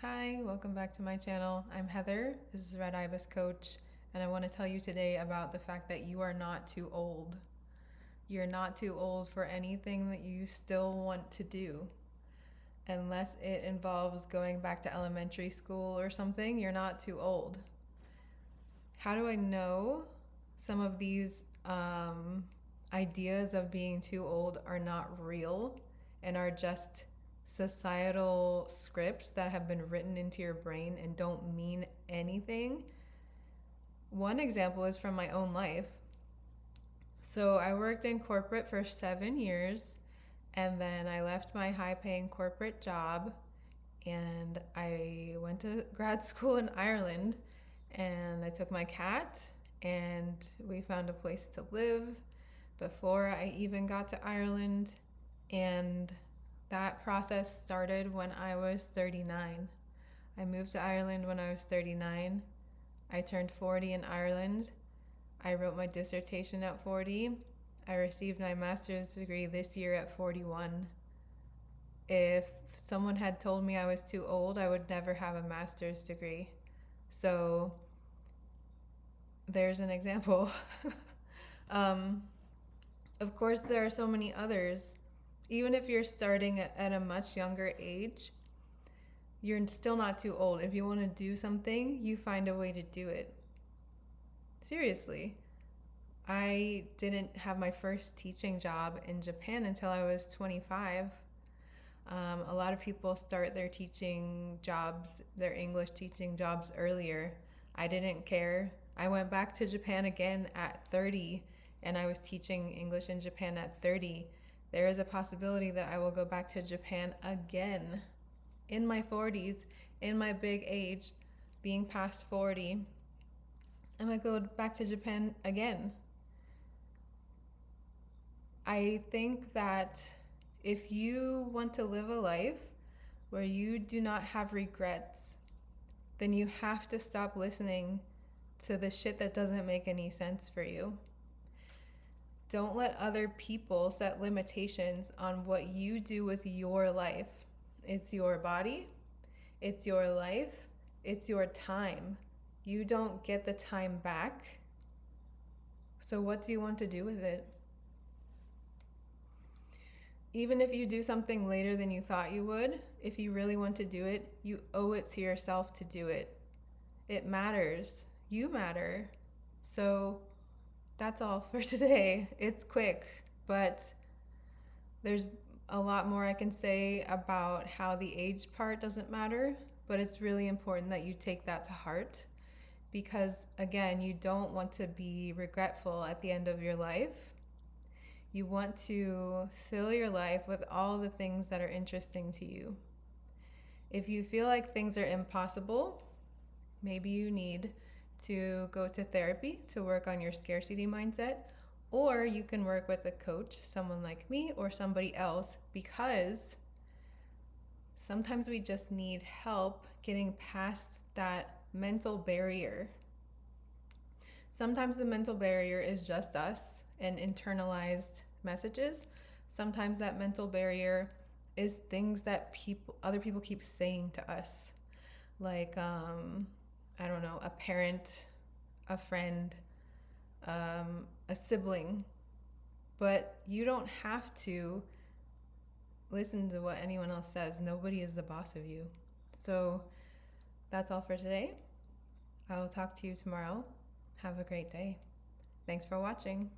Hi, welcome back to my channel. I'm Heather, this is Red Ibis Coach, and I want to tell you today about the fact that you are not too old. You're not too old for anything that you still want to do. Unless it involves going back to elementary school or something, you're not too old. How do I know some of these ideas of being too old are not real and are just societal scripts that have been written into your brain and don't mean anything? One example is from my own life. So I worked in corporate for 7 years, and then I left my high-paying corporate job and I went to grad school in Ireland, and I took my cat and we found a place to live before I even got to Ireland. And that process started when I was 39. I moved to Ireland when I was 39. I turned 40 in Ireland. I wrote my dissertation at 40. I received my master's degree this year at 41. If someone had told me I was too old, I would never have a master's degree. So there's an example. Of course, there are so many others. Even if you're starting at a much younger age, you're still not too old. If you want to do something, you find a way to do it. Seriously. I didn't have my first teaching job in Japan until I was 25. A lot of people start their teaching jobs, their English teaching jobs earlier. I didn't care. I went back to Japan again at 30, and I was teaching English in Japan at 30. There is a possibility that I will go back to Japan again in my 40s, in my big age, being past 40. I might go back to Japan again. I think that if you want to live a life where you do not have regrets, then you have to stop listening to the shit that doesn't make any sense for you. Don't let other people set limitations on what you do with your life. It's your body, it's your life, it's your time. You don't get the time back. So what do you want to do with it? Even if you do something later than you thought you would, if you really want to do it, you owe it to yourself to do it. It matters. You matter. So that's all for today. It's quick, but there's a lot more I can say about how the age part doesn't matter, but it's really important that you take that to heart because, again, you don't want to be regretful at the end of your life. You want to fill your life with all the things that are interesting to you. If you feel like things are impossible, maybe you need to go to therapy to work on your scarcity mindset, or you can work with a coach, someone like me or somebody else, because sometimes we just need help getting past that mental barrier. Sometimes the mental barrier is just us and internalized messages. Sometimes that mental barrier is things that other people keep saying to us. Like, I don't know, a parent, a friend, a sibling. But you don't have to listen to what anyone else says. Nobody is the boss of you. So that's all for today. I will talk to you tomorrow. Have a great day. Thanks for watching.